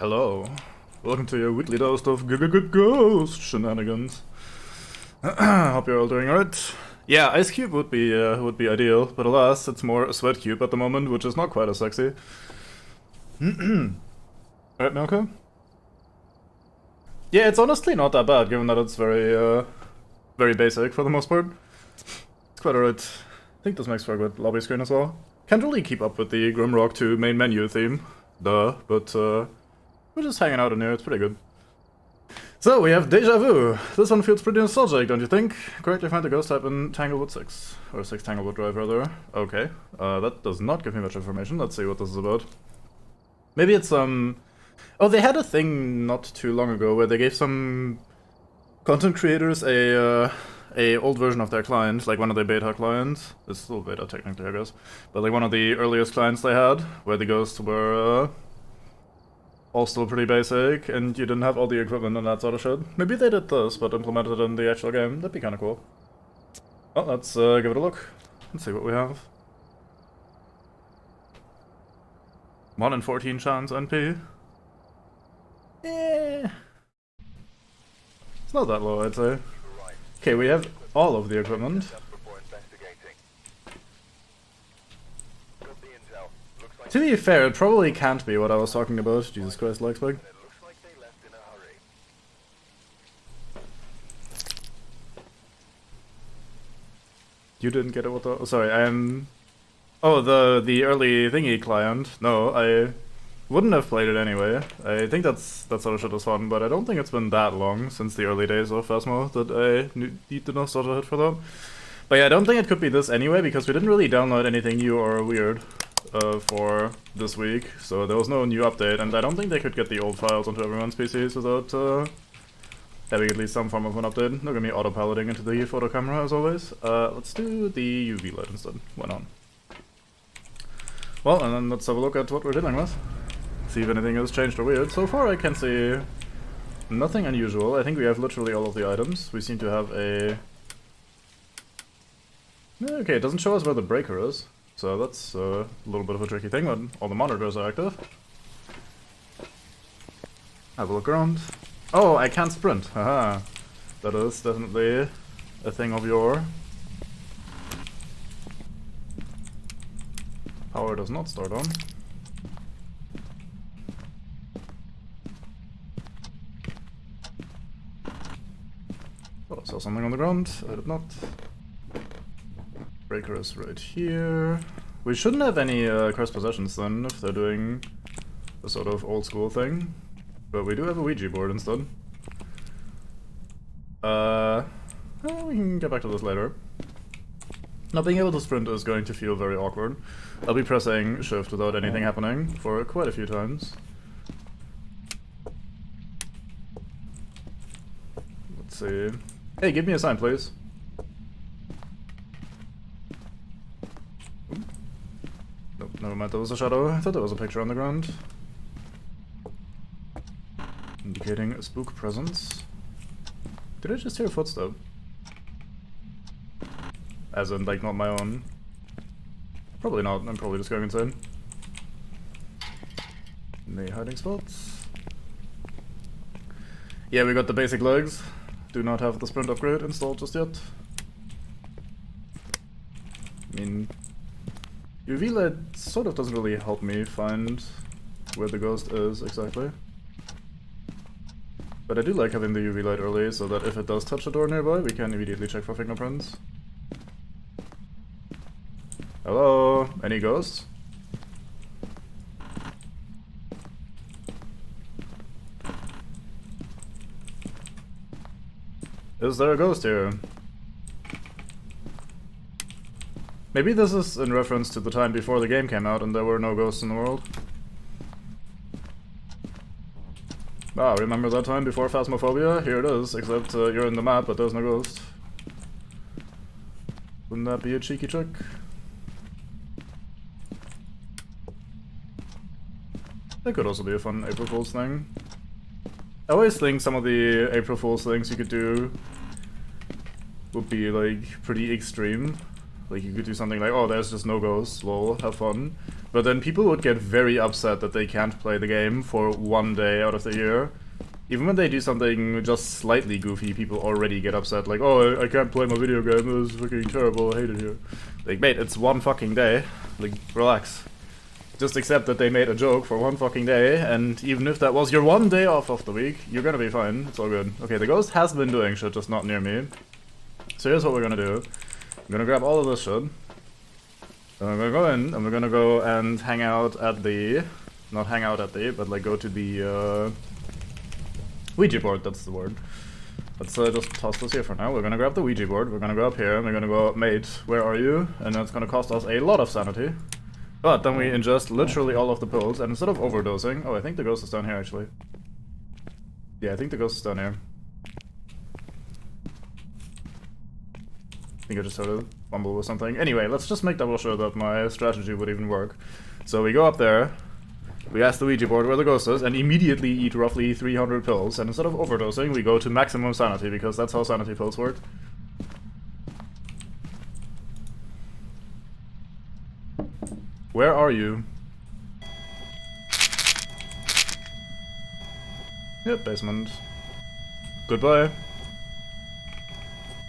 Hello. Welcome to your weekly dose of ghost shenanigans. Hope you're all doing alright. Yeah, Ice Cube would be ideal, but alas, it's more a Sweat Cube at the moment, which is not quite as sexy. Alright, Milka? Yeah, it's honestly not that bad, given that it's very basic for the most part. It's quite alright. I think this makes for a good lobby screen as well. Can't really keep up with the Grimrock 2 main menu theme, but we're just hanging out in here, it's pretty good. So, we have Deja Vu. This one feels pretty nostalgic, don't you think? Correctly find the ghost type in Tanglewood 6. Or 6 Tanglewood Drive, rather. Okay. That does not give me much information. Let's see what this is about. Maybe it's Oh, they had a thing not too long ago where they gave some content creators a old version of their client, like one of their beta clients. It's still beta technically, I guess. But like one of the earliest clients they had, where the ghosts were all still pretty basic, and you didn't have all the equipment and that sort of shit. Maybe they did this, but implemented it in the actual game. That'd be kinda cool. Well, let's give it a look. Let's see what we have. 1 in 14 chance NP. Eh. It's not that low, I'd say. Okay, we have all of the equipment. To be fair, it probably can't be what I was talking about. Jesus Christ, Lexbug. You didn't get it with the... Oh, sorry, Oh, the early thingy client. No, I wouldn't have played it anyway. I think that sort of shit was fun, but I don't think it's been that long since the early days of Phasmo that I need the nostalgia hit for that. But yeah, I don't think it could be this anyway, because we didn't really download anything new or weird for this week, so there was no new update, and I don't think they could get the old files onto everyone's PCs without having at least some form of an update. They're gonna be auto-piloting into the photo camera as always. Let's do the UV light instead. Why not? Well, and then let's have a look at what we're dealing with. See if anything has changed or weird. So far I can see nothing unusual. I think we have literally all of the items. We seem to have a... Okay, it doesn't show us where the breaker is. So that's a little bit of a tricky thing, but all the monitors are active. Have a look around. Oh, I can't sprint. Haha. That is definitely a thing of yore. Power does not start on. Oh, I saw something on the ground. I did not. Breaker is right here. We shouldn't have any cursed possessions then, if they're doing a sort of old school thing. But we do have a Ouija board instead. Well, we can get back to this later. Not being able to sprint is going to feel very awkward. I'll be pressing shift without anything happening for quite a few times. Let's see. Hey, give me a sign, please. Nope, never mind, that was a shadow. I thought there was a picture on the ground. Indicating a spook presence. Did I just hear a footstep? As in, like, not my own. Probably not, I'm probably just going insane. Any hiding spots? Yeah, we got the basic legs. Do not have the sprint upgrade installed just yet. I mean, UV light sort of doesn't really help me find where the ghost is exactly. But I do like having the UV light early, so that if it does touch a door nearby, we can immediately check for fingerprints. Hello? Any ghosts? Is there a ghost here? Maybe this is in reference to the time before the game came out and there were no ghosts in the world. Ah, remember that time before Phasmophobia? Here it is, except you're in the map, but there's no ghost. Wouldn't that be a cheeky trick? That could also be a fun April Fool's thing. I always think some of the April Fool's things you could do would be, like, pretty extreme. Like, you could do something like, oh, there's just no ghosts, lol, have fun. but then people would get very upset that they can't play the game for 1 day out of the year. Even when they do something just slightly goofy, people already get upset, like, oh, I can't play my video game, this is fucking terrible, I hate it here. Like, mate, it's 1 fucking day. Like, relax. Just accept that they made a joke for 1 fucking day, and even if that was your 1 day off of the week, you're gonna be fine. It's all good. Okay, the ghost has been doing shit, just not near me. So here's what we're gonna do. I'm gonna grab all of this shit. And I'm gonna go in, and we're gonna go and hang out at the... Not hang out at the, but like go to the, Ouija board, that's the word. Let's just toss this here for now. We're gonna grab the Ouija board, we're gonna go up here, and we're gonna go, mate, where are you? And that's gonna cost us a lot of sanity. But then we ingest literally all of the pills, and instead of overdosing... Oh, I think the ghost is down here, actually. Yeah, I think the ghost is down here. I think I just heard a fumble with something. Anyway, let's just make double sure that my strategy would even work. So we go up there, we ask the Ouija board where the ghost is, and immediately eat roughly 300 pills. And instead of overdosing, we go to maximum sanity, because that's how sanity pills work. Where are you? Yep, basement. Goodbye.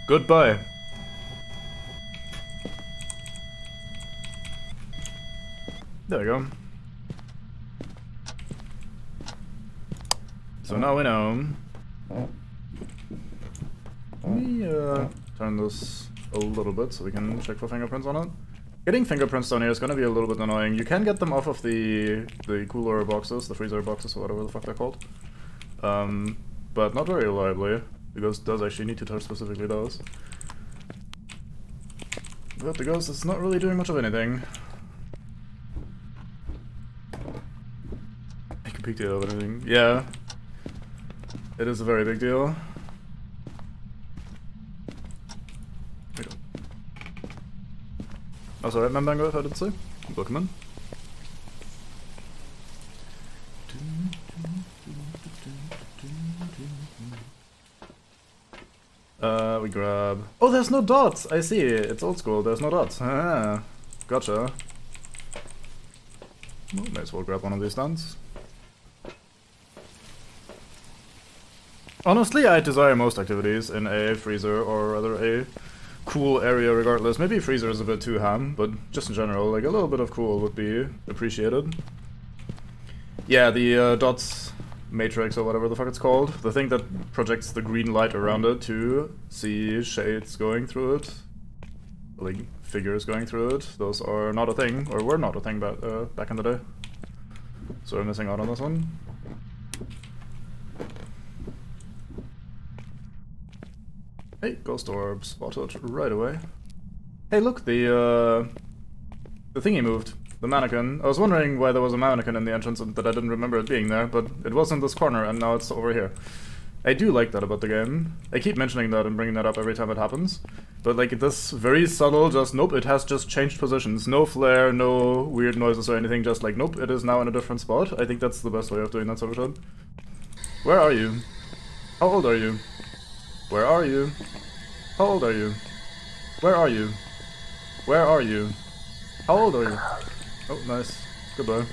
Goodbye. There we go. So now we know. Let me turn this a little bit so we can check for fingerprints on it. Getting fingerprints down here is gonna be a little bit annoying. You can get them off of the cooler boxes, the freezer boxes, or whatever the fuck they're called. But not very reliably, because it does actually need to touch specifically those. But the ghost is not really doing much of anything. Make a big deal of anything. Yeah. It is a very big deal. Oh, sorry, Membango, if I did say. Welcome in. We grab... Oh, there's no dots! I see, it's old school, there's no dots. Ah, gotcha. Well, may as well grab one of these stands. Honestly, I desire most activities in a freezer, or rather a cool area regardless. Maybe freezer is a bit too ham, but just in general, like a little bit of cool would be appreciated. Yeah, the dots matrix or whatever the fuck it's called, the thing that projects the green light around it to see shades going through it, like figures going through it, those are not a thing, or were not a thing back in the day. So we're missing out on this one. Hey, ghost orb, spotted right away. Hey, look, the thingy moved. The mannequin. I was wondering why there was a mannequin in the entrance and that I didn't remember it being there, but it was in this corner and now it's over here. I do like that about the game. I keep mentioning that and bringing that up every time it happens. But like this very subtle, just nope, it has just changed positions. No flare, no weird noises or anything, just like nope, it is now in a different spot. I think that's the best way of doing that sort of shit. Where are you? How old are you? Where are you? How old are you? Where are you? Where are you? How old are you? Oh, nice. Goodbye.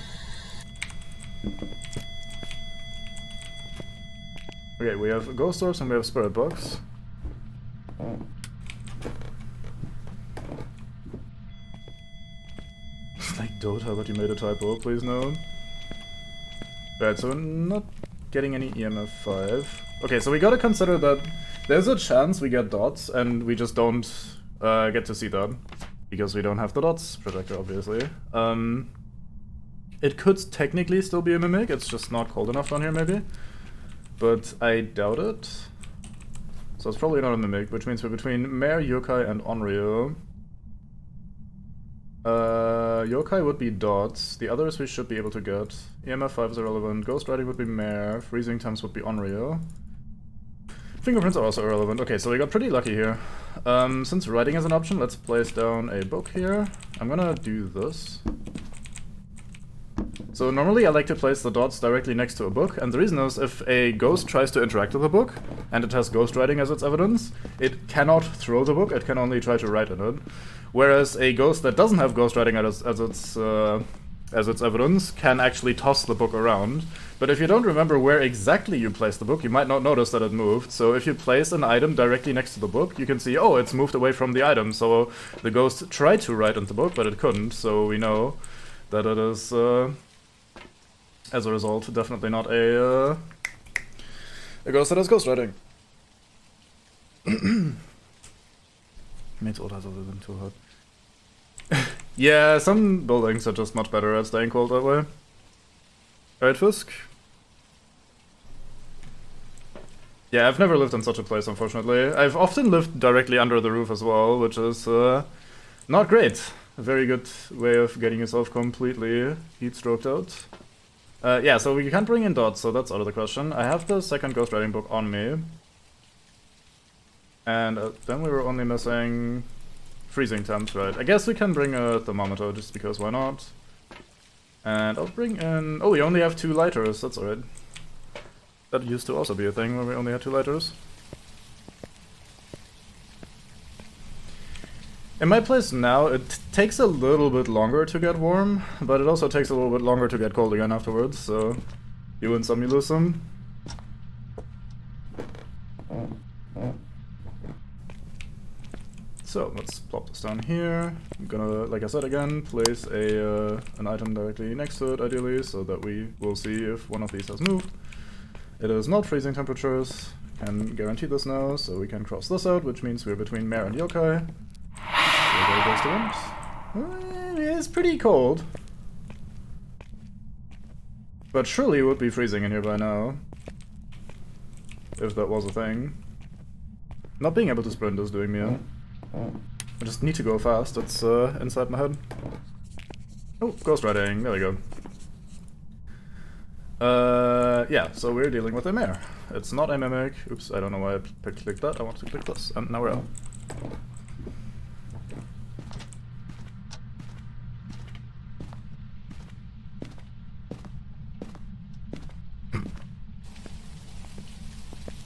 Okay, we have ghost orbs and we have spirit box. It's like Dota, but you made a typo, please no. Right, so we're not getting any EMF 5. Okay, so we gotta consider that there's a chance we get dots and we just don't get to see that. Because we don't have the dots projector, obviously. It could technically still be a mimic, it's just not cold enough down here maybe. But I doubt it. So it's probably not a mimic, which means we're between Mare, Yokai, and Onryo. Yokai would be dots, the others we should be able to get. EMF 5 is irrelevant, Ghost Riding would be Mare, Freezing Temps would be Onryo. Fingerprints are also irrelevant. Okay, so we got pretty lucky here. Since writing is an option, let's place down a book here. I'm gonna do this. So normally I like to place the dots directly next to a book, and the reason is if a ghost tries to interact with a book, and it has ghost writing as its evidence, it cannot throw the book, it can only try to write in it. Whereas a ghost that doesn't have ghost writing as its as its evidence, can actually toss the book around. But if you don't remember where exactly you placed the book, you might not notice that it moved. So if you place an item directly next to the book, you can see, oh, it's moved away from the item. So the ghost tried to write in the book, but it couldn't. So we know that it is, as a result, definitely not a ghost that has ghostwriting. Makes all that other than too hot. Yeah, some buildings are just much better at staying cold that way. Alright, Fisk. Yeah, I've never lived in such a place, unfortunately. I've often lived directly under the roof as well, which is not great. A very good way of getting yourself completely heat-stroked out. Yeah, so we can't bring in dots, so that's out of the question. I have the second ghostwriting book on me. And then we were only missing freezing temps, right? I guess we can bring a thermometer, just because why not? And I'll bring in... Oh, we only have 2 lighters, that's alright. That used to also be a thing, where we only had 2 lighters. In my place now, it takes a little bit longer to get warm, but it also takes a little bit longer to get cold again afterwards, so you win some, you lose some. So let's plop this down here. I'm gonna, like I said again, place an item directly next to it, ideally, so that we will see if one of these has moved. It is not freezing temperatures. Can guarantee this now, so we can cross this out, which means we're between Mare and Yokai. So there goes the wind. It's pretty cold. But surely it would be freezing in here by now. If that was a thing. Not being able to sprint is doing me in. I just need to go fast, it's inside my head. Oh, ghostwriting, there we go. Yeah, so we're dealing with a mare. It's not a mimic. Oops, I don't know why I clicked that, I wanted to click this, and now we're out.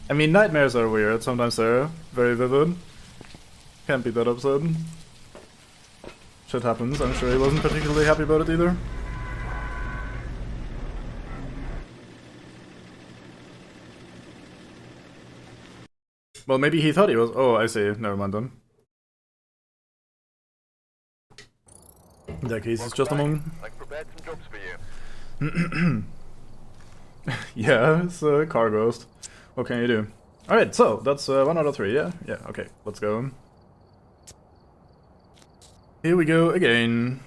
I mean, nightmares are weird, sometimes they're very vivid. Can't be that upset. Shit happens, I'm sure he wasn't particularly happy about it either. Well, maybe he thought he was. Oh, I see. Never mind then. In that case, it's just a moment. I've prepared some jobs for you. Yeah, it's a car ghost. What can you do? Alright, so that's 1 out of 3, yeah? Yeah, okay, let's go. Here we go again.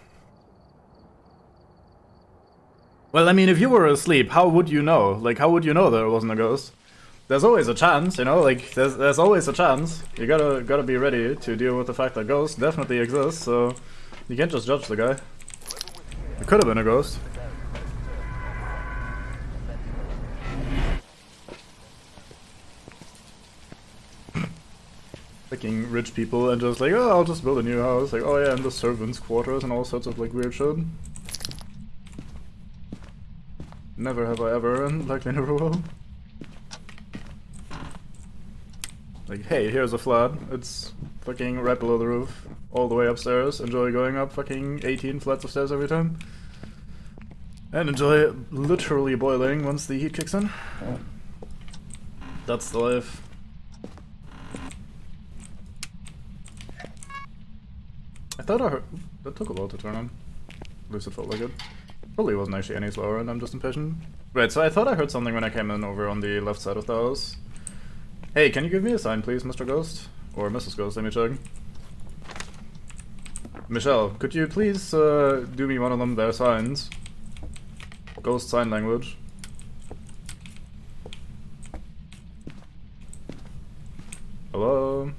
Well, I mean, if you were asleep, how would you know? Like, how would you know there wasn't a ghost? There's always a chance, you know, like, there's always a chance. You gotta be ready to deal with the fact that ghosts definitely exist, so you can't just judge the guy. It could have been a ghost. Fucking rich people and just like, oh, I'll just build a new house. Like, oh yeah, and the servants' quarters and all sorts of like weird shit. Never have I ever, and likely never will. Like, hey, here's a flat. It's fucking right below the roof, all the way upstairs. Enjoy going up fucking 18 flats of stairs every time. And enjoy literally boiling once the heat kicks in. That's the life. I thought I heard... That took a while to turn on. At least it felt like it. Probably wasn't actually any slower and I'm just impatient. Right, so I thought I heard something when I came in over on the left side of the house. Hey, can you give me a sign please, Mr. Ghost? Or Mrs. Ghost, let me check. Michelle, could you please do me one of them their signs? Ghost sign language. Hello?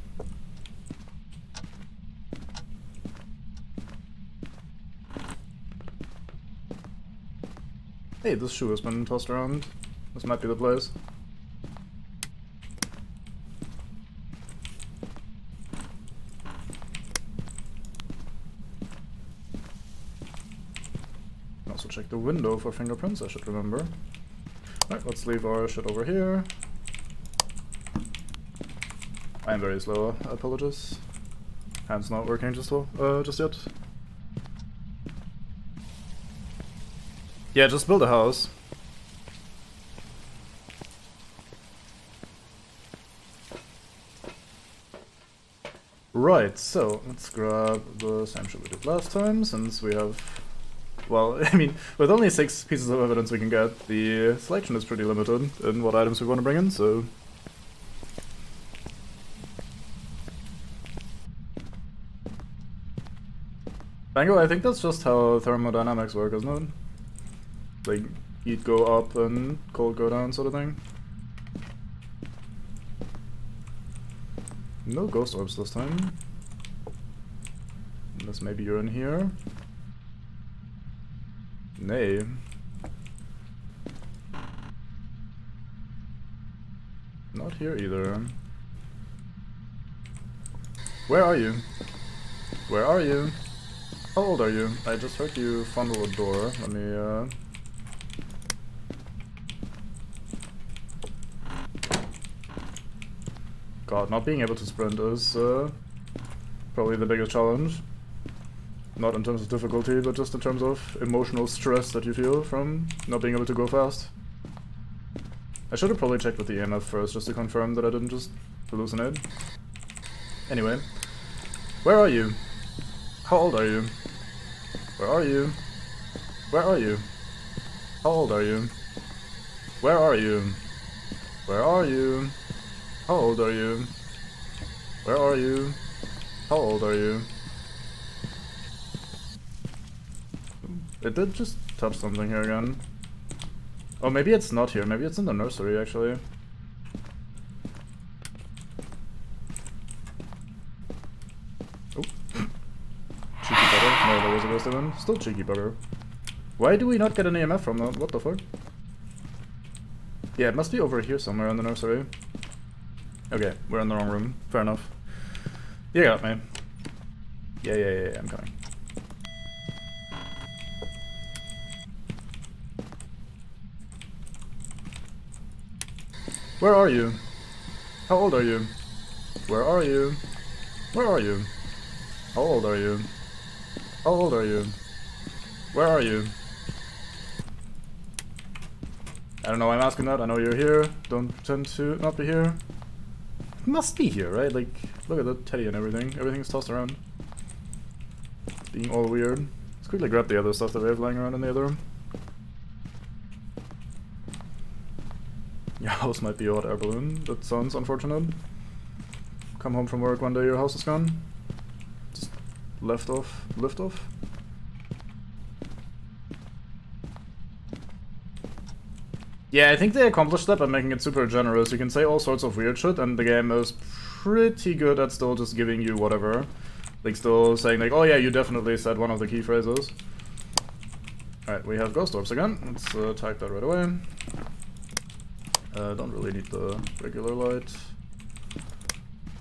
Hey, this shoe has been tossed around. This might be the place. Also check the window for fingerprints, I should remember. Alright, let's leave our shit over here. I am very slow, I apologize. Hand's not working just yet. Yeah, just build a house. Right, so let's grab the same shit we did last time, since we have... Well, I mean, with only 6 pieces of evidence we can get, the selection is pretty limited in what items we want to bring in, so... Bango, I think that's just how thermodynamics work, isn't it? Like, heat go up and cold go down sort of thing. No ghost orbs this time. Unless maybe you're in here. Nay. Not here either. Where are you? Where are you? How old are you? I just heard you fondle a door. Let me, God, not being able to sprint is, probably the biggest challenge. Not in terms of difficulty, but just in terms of emotional stress that you feel from not being able to go fast. I should have probably checked with the EMF first, just to confirm that I didn't just hallucinate. Anyway. Where are you? How old are you? Where are you? Where are you? How old are you? Where are you? Where are you? How old are you? Where are you? How old are you? It did just touch something here again. Oh, maybe it's not here. Maybe it's in the nursery, actually. Oh. Cheeky bugger. No, there was a ghost event. Still cheeky bugger. Why do we not get an EMF from that? What the fuck? Yeah, it must be over here somewhere in the nursery. Okay, we're in the wrong room. Fair enough. You got me. Yeah, I'm coming. Where are you? How old are you? Where are you? Where are you? How old are you? How old are you? Where are you? I don't know why I'm asking that. I know you're here. Don't pretend to not be here. It must be here, right? Like, look at the teddy and everything. Everything's tossed around. It's being all weird. Let's quickly grab the other stuff that we have lying around in the other room. Your house might be a hot air balloon. That sounds unfortunate. Come home from work one day, your house is gone. Just lift off. Yeah, I think they accomplished that by making it super generous. You can say all sorts of weird shit, and the game is pretty good at still just giving you whatever. Like, still saying, like, oh yeah, you definitely said one of the key phrases. Alright, we have ghost orbs again. Let's type that right away. Don't really need the regular light.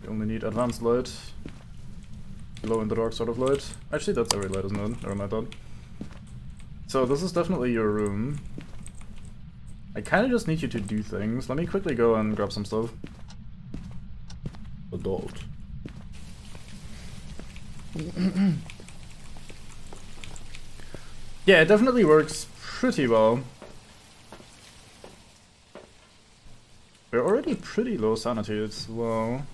We only need advanced light. Glow in the dark sort of light. Actually, that's every light, isn't it? Never mind that. So, this is definitely your room. I kinda just need you to do things. Let me quickly go and grab some stuff. Adult. Yeah, it definitely works pretty well. We're already pretty low sanity as well.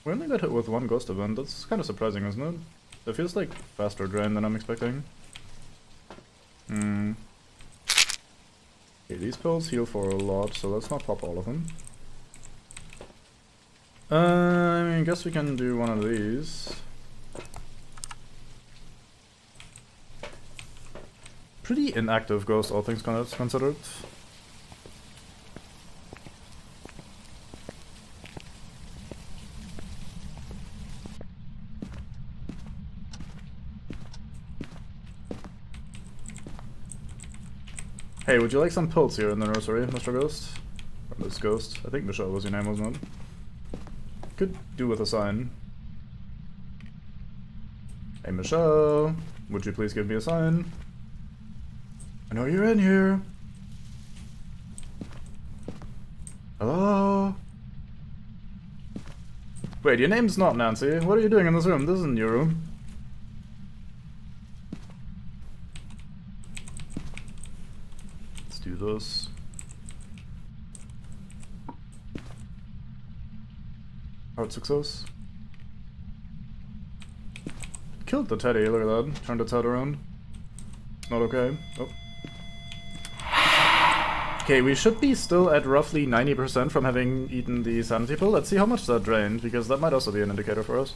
We only got hit with one ghost event. That's kind of surprising, isn't it? It feels like faster drain than I'm expecting. Okay, these pills heal for a lot, so let's not pop all of them. I guess we can do one of these. Pretty inactive ghost, all things considered. Hey, would you like some pills here in the nursery, Mr. Ghost? Or Miss Ghost? I think Michelle was your name, wasn't it? Could do with a sign. Hey, Michelle, would you please give me a sign? I know you're in here. Hello? Wait, your name's not Nancy. What are you doing in this room? This isn't your room. do this. Hard success. Killed the teddy, look at that. Turned its head around. Not okay. Oh. Okay, we should be still at roughly 90% from having eaten the sanity pill. Let's see how much that drained, because that might also be an indicator for us.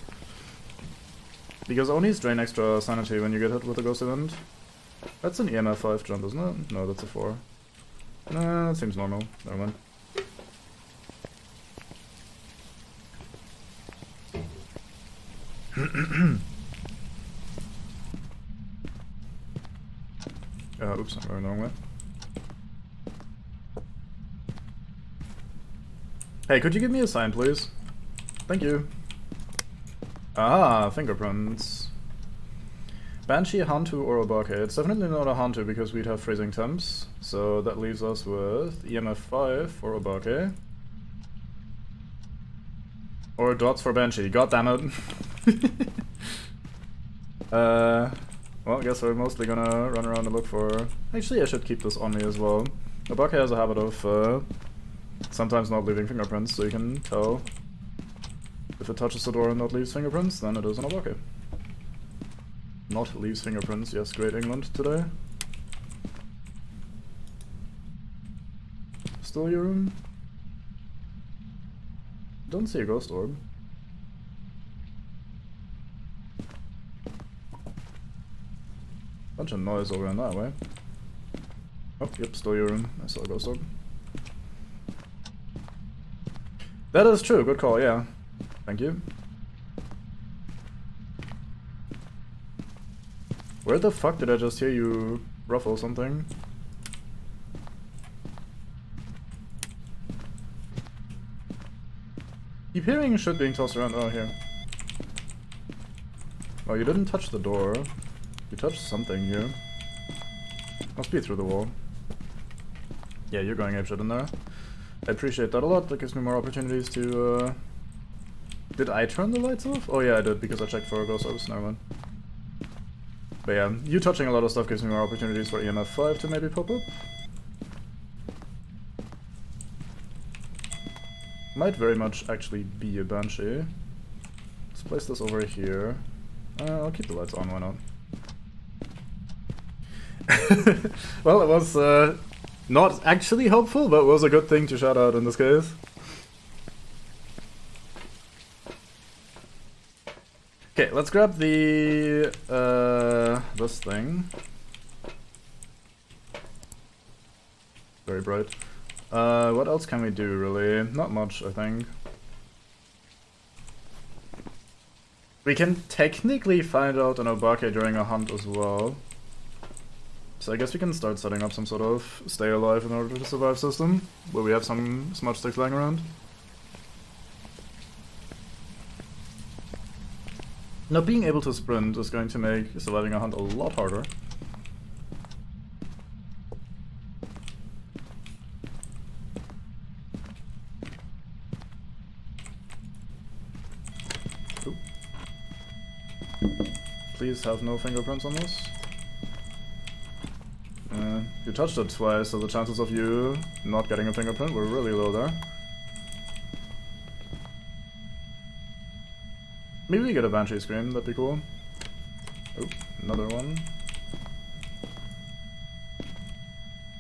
Because Onis drain extra sanity when you get hit with a ghost event. That's an EMF 5 jump, isn't it? No, that's a 4. Nah, that seems normal. Never mind. Oops, I'm going the wrong way. Hey, could you give me a sign, please? Thank you. Ah, fingerprints. Banshee, Hantu, or Obake. It's definitely not a Hantu because we'd have freezing temps. So that leaves us with EMF 5 for Obake. Or dots for Banshee. God damn it. Well, I guess we're mostly gonna run around and look for... Actually, I should keep this on me as well. Obake has a habit of sometimes not leaving fingerprints, so you can tell if it touches the door and not leaves fingerprints, then it is an Obake. Not leaves fingerprints, yes, great England today. Still your room? Don't see a ghost orb. Bunch of noise over in that way. Oh, yep, still your room. I saw a ghost orb. That is true, good call, yeah. Thank you. Where the fuck did I just hear you ruffle something? Keep hearing shit being tossed around. Oh, here. Oh, you didn't touch the door. You touched something here. Must be through the wall. Yeah, you're going apeshit in there. I appreciate that a lot. That gives me more opportunities to, Did I turn the lights off? Oh yeah, I did, because I checked for ghost orbs. Never mind. But yeah, you touching a lot of stuff gives me more opportunities for EMF 5 to maybe pop up. Might very much actually be a Banshee. Let's place this over here. I'll keep the lights on, why not? Well, it was not actually helpful, but was a good thing to shout out in this case. Okay, let's grab the this thing. Very bright. What else can we do, really? Not much, I think. We can technically find out an Obake during a hunt as well. So I guess we can start setting up some sort of stay alive in order to survive system, where we have some smudge sticks lying around. Not being able to sprint is going to make surviving a hunt a lot harder. Ooh. Please have no fingerprints on this. You touched it twice, so the chances of you not getting a fingerprint were really low there. Maybe we get a Banshee Scream, that'd be cool. Oh, another one.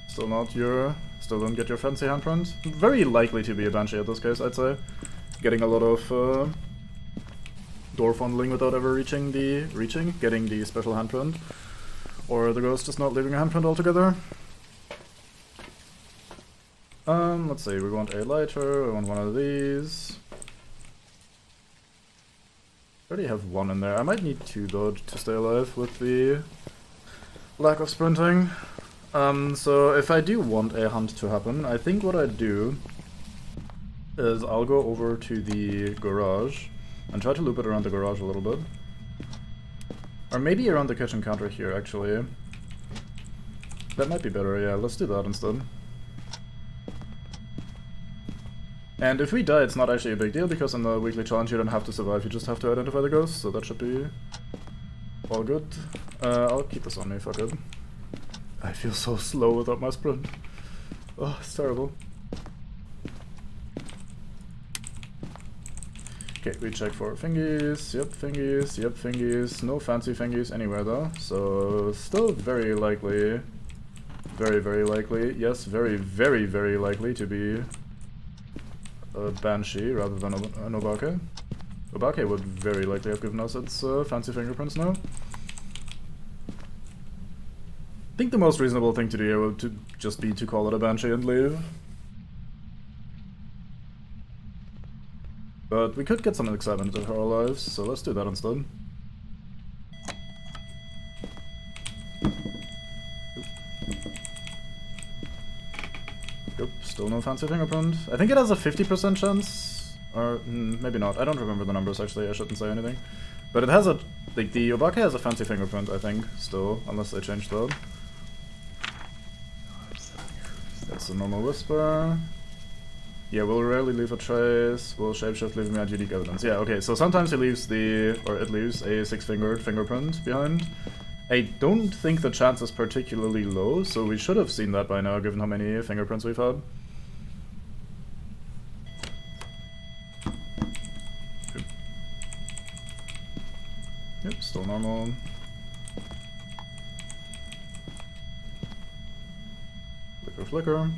Still not your... Still don't get your fancy handprint. Very likely to be a Banshee at this case, I'd say. Getting a lot of door fondling without ever getting the special handprint. Or the ghost just not leaving a handprint altogether. Let's see, we want a lighter, we want one of these. I already have one in there. I might need two though to stay alive with the lack of sprinting. So if I do want a hunt to happen, I think what I'd do is I'll go over to the garage and try to loop it around the garage a little bit. Or maybe around the kitchen counter here, actually. That might be better, yeah, let's do that instead. And if we die, it's not actually a big deal, because in the weekly challenge you don't have to survive, you just have to identify the ghost, so that should be all good. I'll keep this on me, fuck it. I feel so slow without my sprint. Oh, it's terrible. Okay, we check for thingies. Yep, thingies. Yep, thingies. No fancy thingies anywhere though. So still very likely. Very likely. Yes, very likely to be a Banshee rather than an Obake. Obake would very likely have given us its fancy fingerprints now. I think the most reasonable thing to do here would just be to call it a Banshee and leave. But we could get some excitement into our lives, so let's do that instead. Yep, still no fancy fingerprint. I think it has a 50% chance, or maybe not. I don't remember the numbers actually, I shouldn't say anything. But it has a, like, the Obake has a fancy fingerprint, I think, still, unless they changed that. That's a normal whisper. Yeah, we'll rarely leave a trace. Will shapeshift leave me at unique evidence? Yeah, okay, so sometimes he leaves it leaves a 6-fingered fingerprint behind. I don't think the chance is particularly low, so we should have seen that by now, given how many fingerprints we've had. Okay. Yep, still normal. Flicker.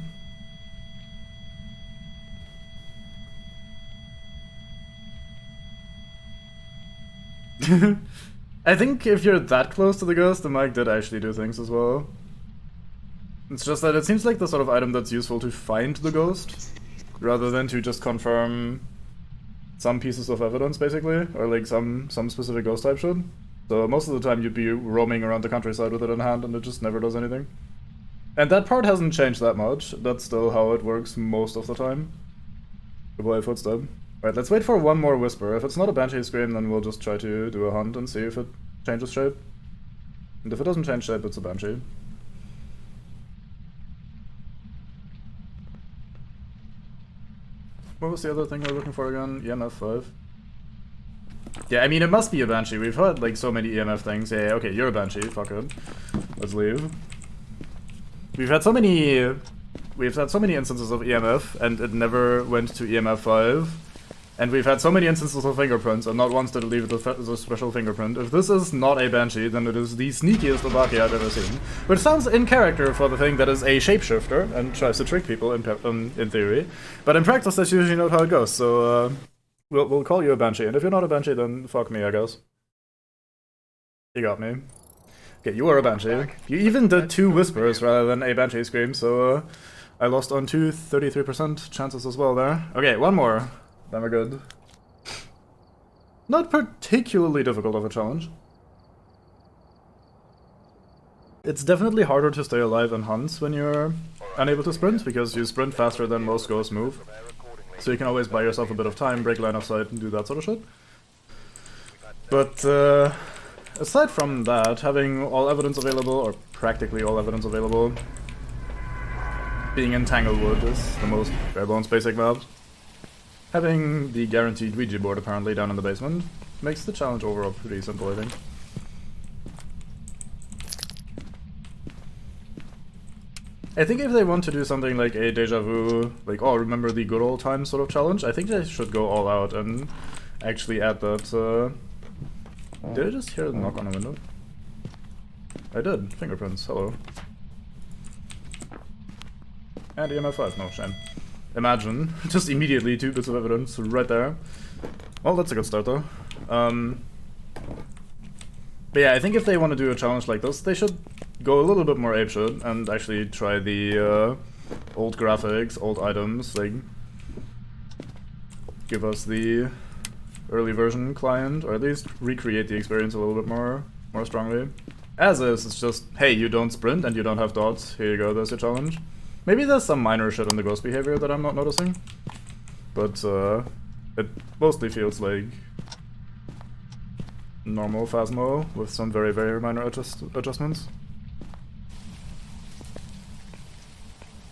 I think if you're that close to the ghost, the mic did actually do things as well. It's just that it seems like the sort of item that's useful to find the ghost, rather than to just confirm some pieces of evidence, basically, or like some specific ghost type should. So most of the time you'd be roaming around the countryside with it in hand and it just never does anything. And that part hasn't changed that much. That's still how it works most of the time. Good boy, footstep. Alright, let's wait for one more whisper. If it's not a Banshee scream, then we'll just try to do a hunt and see if it changes shape. And if it doesn't change shape, it's a Banshee. What was the other thing we were looking for again? EMF 5. Yeah, I mean, it must be a Banshee. We've heard, like, so many EMF things. Yeah, okay, you're a Banshee. Fuck it. Let's leave. We've had so many instances of EMF, and it never went to EMF 5. And we've had so many instances of fingerprints, and not once did it leave the special fingerprint. If this is not a Banshee, then it is the sneakiest Obake I've ever seen. Which sounds in character for the thing that is a shapeshifter, and tries to trick people in theory. But in practice, that's usually not how it goes, so we'll call you a Banshee. And if you're not a Banshee, then fuck me, I guess. You got me. Okay, you are a Banshee. You even did 2 whispers rather than a Banshee scream, so I lost on 2 33% chances as well there. Okay, one more. Then we're good. Not particularly difficult of a challenge. It's definitely harder to stay alive in hunts when you're unable to sprint, because you sprint faster than most ghosts move. So you can always buy yourself a bit of time, break line of sight, and do that sort of shit. But aside from that, having all evidence available, or practically all evidence available, being in Tanglewood is the most bare-bones basic map. Having the guaranteed Ouija board apparently down in the basement makes the challenge overall pretty simple, I think. I think if they want to do something like a deja vu, like, oh, remember the good old times sort of challenge, I think they should go all out and actually add that. Did I just hear a knock on a window? I did. Fingerprints, hello. And EMF 5, no shame. Imagine, just immediately 2 bits of evidence right there. Well, that's a good start though. But yeah, I think if they want to do a challenge like this, they should go a little bit more apeshit and actually try the old graphics, old items, like give us the early version client, or at least recreate the experience a little bit more strongly. As is, it's just, hey, you don't sprint and you don't have dots, here you go, there's your challenge. Maybe there's some minor shit in the ghost behavior that I'm not noticing, but it mostly feels like normal Phasmo with some very minor adjustments.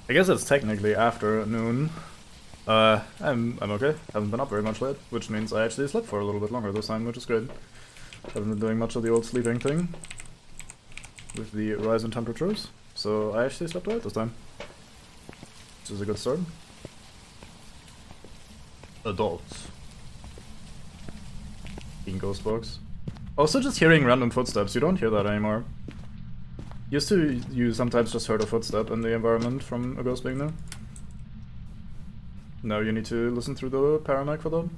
I guess it's technically after noon. I'm okay. Haven't been up very much late, which means I actually slept for a little bit longer this time, which is good. Haven't been doing much of the old sleeping thing with the rise in temperatures, so I actually slept late this time. This is a good start. Adults. In ghost box. Also just hearing random footsteps, you don't hear that anymore. Used to, you sometimes just heard a footstep in the environment from a ghost being there. Now you need to listen through the paranoid for that.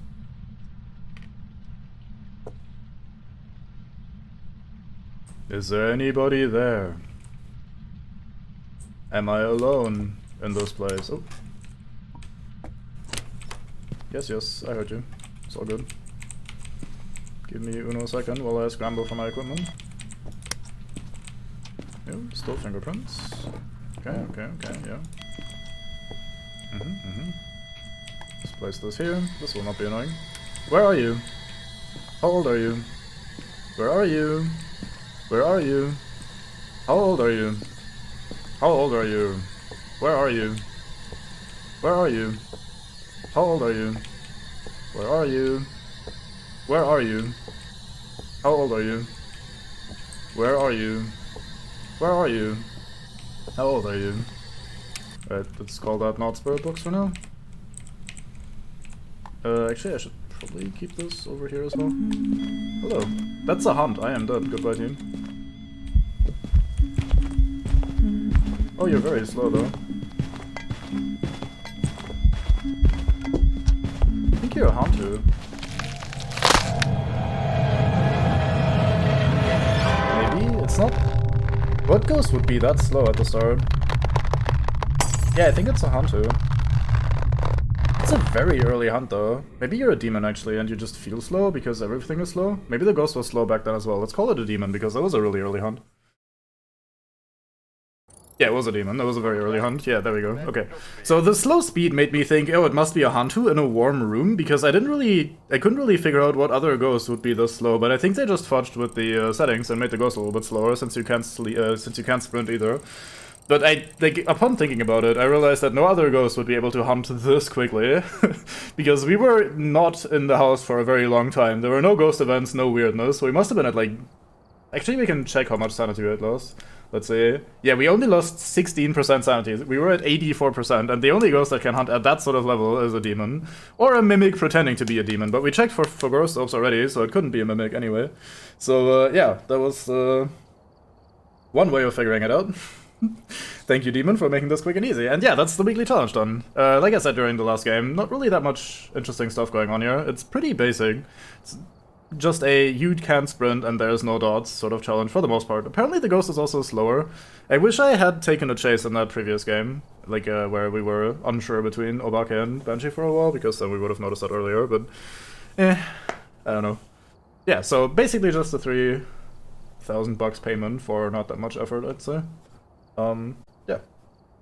Is there anybody there? Am I alone in this place? Oh. Yes, I heard you. It's all good. Give me a second while I scramble for my equipment. Yeah, still fingerprints. Okay, yeah. Let's place this here. This will not be annoying. Where are you? How old are you? Where are you? Where are you? How old are you? How old are you? Where are you? Where are you? How old are you? Where are you? Where are you? How old are you? Where are you? Where are you? How old are you? Right, let's call that not spirit box for now. Actually I should probably keep this over here as well. Hello. That's a hunt. I am dead. Goodbye, team. Oh, you're very slow though. I think you're a hunt too. Maybe? It's not... What ghost would be that slow at the start? Yeah, I think it's a hunt too. It's a very early hunt though. Maybe you're a demon actually and you just feel slow because everything is slow. Maybe the ghost was slow back then as well. Let's call it a demon because that was a really early hunt. Yeah, it was a demon. That was a very early hunt. Yeah, there we go. Okay. So the slow speed made me think, oh, it must be a Hantu in a warm room, because I couldn't really figure out what other ghost would be this slow, but I think they just fudged with the settings and made the ghost a little bit slower since you can't sprint either. But upon thinking about it, I realized that no other ghost would be able to hunt this quickly, because we were not in the house for a very long time. There were no ghost events, no weirdness, so we must have been at like... Actually, we can check how much sanity we had lost. Let's see. Yeah, we only lost 16% sanity. We were at 84%, and the only ghost that can hunt at that sort of level is a demon. Or a mimic pretending to be a demon, but we checked for ghost orbs already, so it couldn't be a mimic anyway. So, yeah, that was one way of figuring it out. Thank you, demon, for making this quick and easy. And yeah, that's the weekly challenge done. Like I said during the last game, not really that much interesting stuff going on here. It's pretty basic. It's just a you can't sprint and there's no dots sort of challenge for the most part. Apparently the ghost is also slower. I wish I had taken a chase in that previous game, like where we were unsure between Obake and Banshee for a while, because then we would have noticed that earlier, but I don't know. Yeah, so basically just a $3,000 payment for not that much effort, I'd say. Yeah.